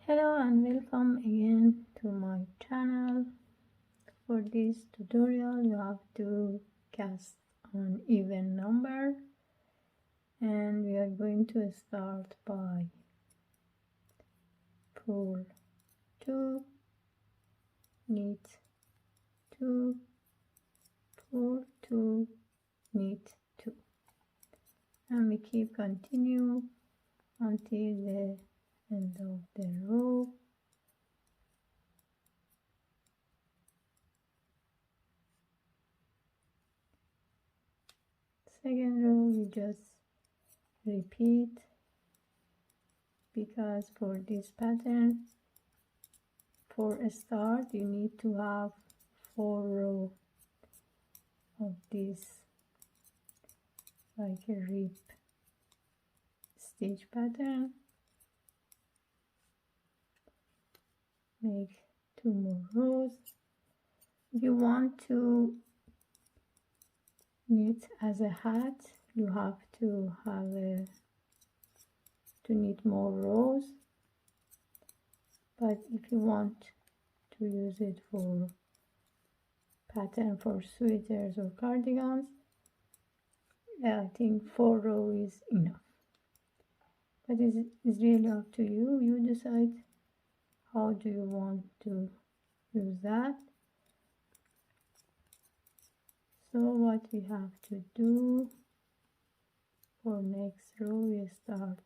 Hello and welcome again to my channel. For this tutorial you have to cast an even number, and we are going to start by pull 2, knit 2, pull 2, knit 2, and we keep continue until the end of the row. Second row we just repeat, because for this pattern, for a start you need to have 4 rows of this, like a rib stitch pattern. Make 2 more rows. If you want to knit as a hat, you have to knit more rows, but if you want to use it for pattern for sweaters or cardigans, I think 4 rows is enough, but it's really up to you. You decide how do you want to use that. So what we have to do for next row, we start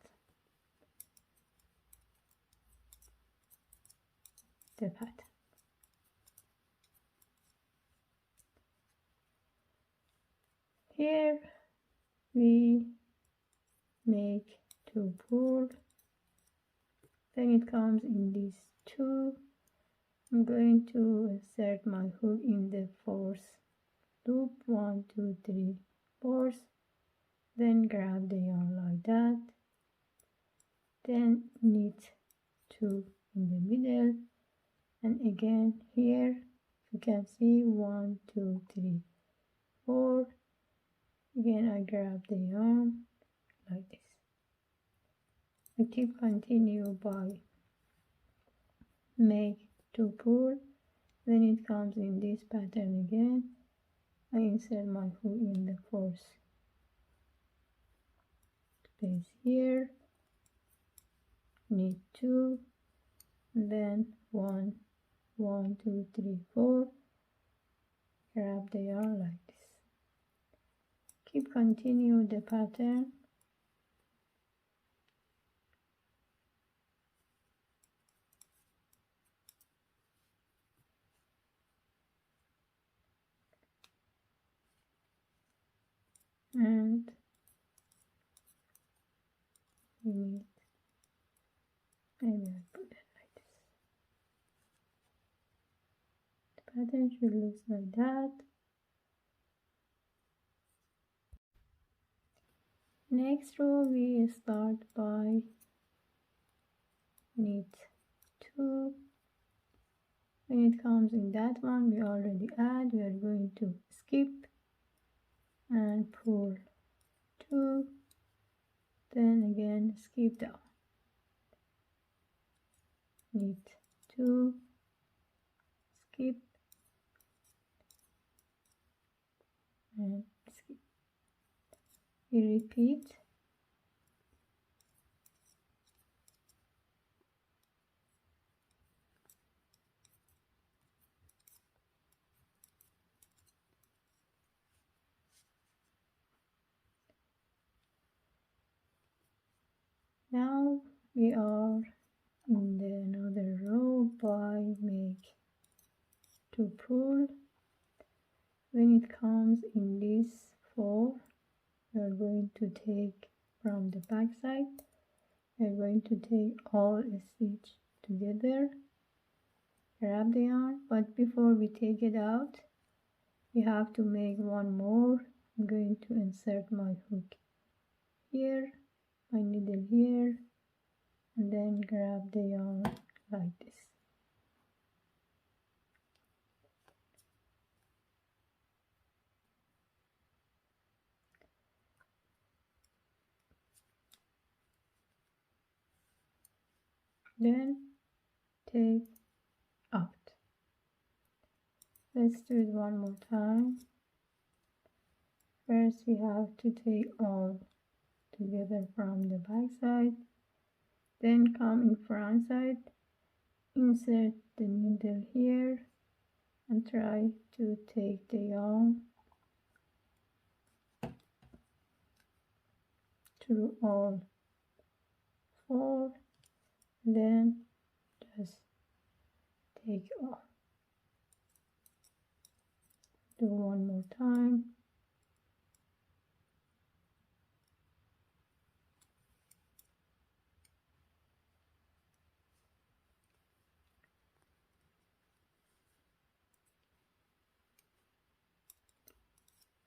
the pattern. Here we make 2 pull, then it comes in this 2. I'm going to insert my hook in the 4th loop, 1 2 3 4, then grab the yarn like that, then knit 2 in the middle, and again here you can see 1 2 3 4, again I grab the yarn like this. I keep continue by make 2 pull, then it comes in this pattern again. I insert my hook in the 4th space here, knit 2, then 1 1 2 3 4, grab the yarn like this. Keep continue the pattern. And we need, maybe I put it like this. The pattern should look like that. Next row we start by knit 2. When it comes in that one we already add, we are going to skip and pull 2, then again skip down, knit 2, skip and skip. We repeat. Now we are in the another row by make 2 pull. When it comes in this 4, we are going to take from the back side, we are going to take all stitch together, grab the yarn, but before we take it out we have to make one more. I'm going to insert my hook here, my needle here, and then grab the yarn like this. Then take out. Let's do it one more time. First we have to take all together from the back side, then come in front side, insert the needle here and try to take the yarn through all four, then just take off. Do one more time.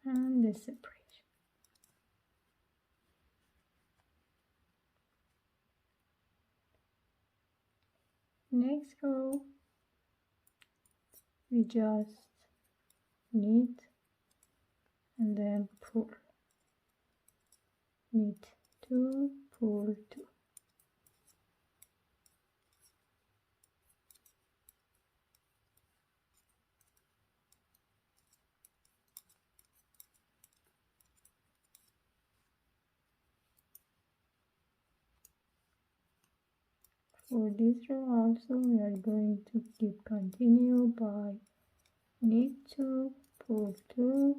And the separation. Next row, we just knit and then pull. Knit 2, pull 2. For this row also we are going to keep continue by knit 2, pull 2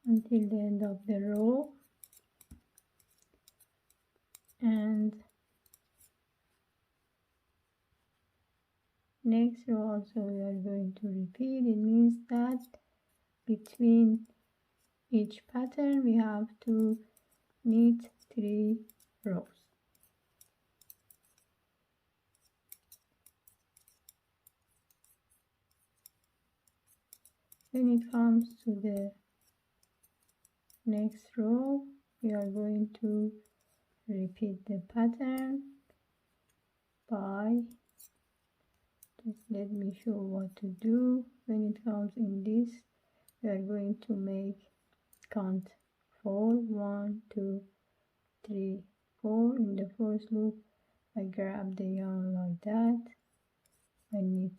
until the end of the row, and next row also we are going to repeat. It means that between each pattern we have to knit 3 rows. When it comes to the next row, we are going to repeat the pattern by, just let me show what to do. When it comes in this, we are going to make count 4, 1, 2, 3, 4. In the first loop, I grab the yarn like that, I knit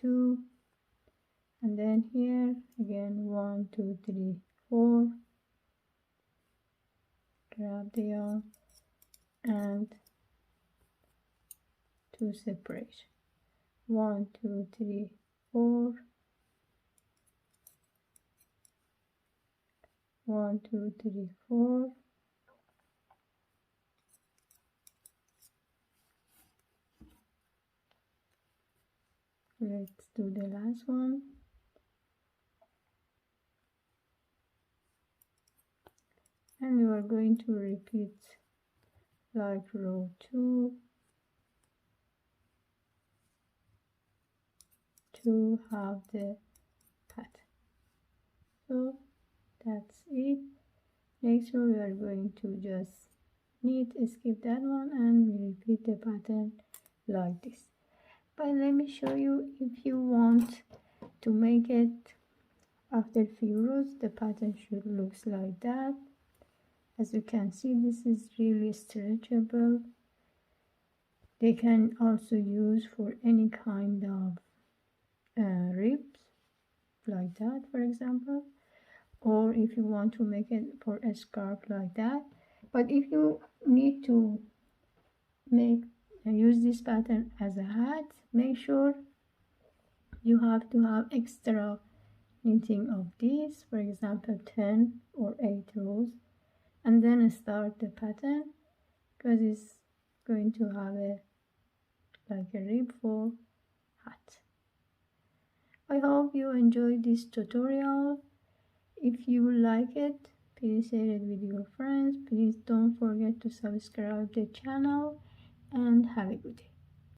2, and then here again 1, 2, 3, 4, grab the yarn and 2 separation, 1, 2, 3, 4, 1, 2, 3, 4, let's do the last one, and we are going to repeat like row 2 to have the pattern. So that's it. Next row we are going to just knit, skip that one, and we repeat the pattern like this. But let me show you, if you want to make it after few rows, the pattern should look like that. As you can see, this is really stretchable. They can also use for any kind of ribs, like that for example, or if you want to make it for a scarf like that. But if you need to use this pattern as a hat, make sure you have to have extra knitting of these, for example 10 or 8 rows, and then start the pattern, because it's going to have like a rib for hat. I hope you enjoyed this tutorial. If you like it, please share it with your friends. Please don't forget to subscribe the channel, and have a good day.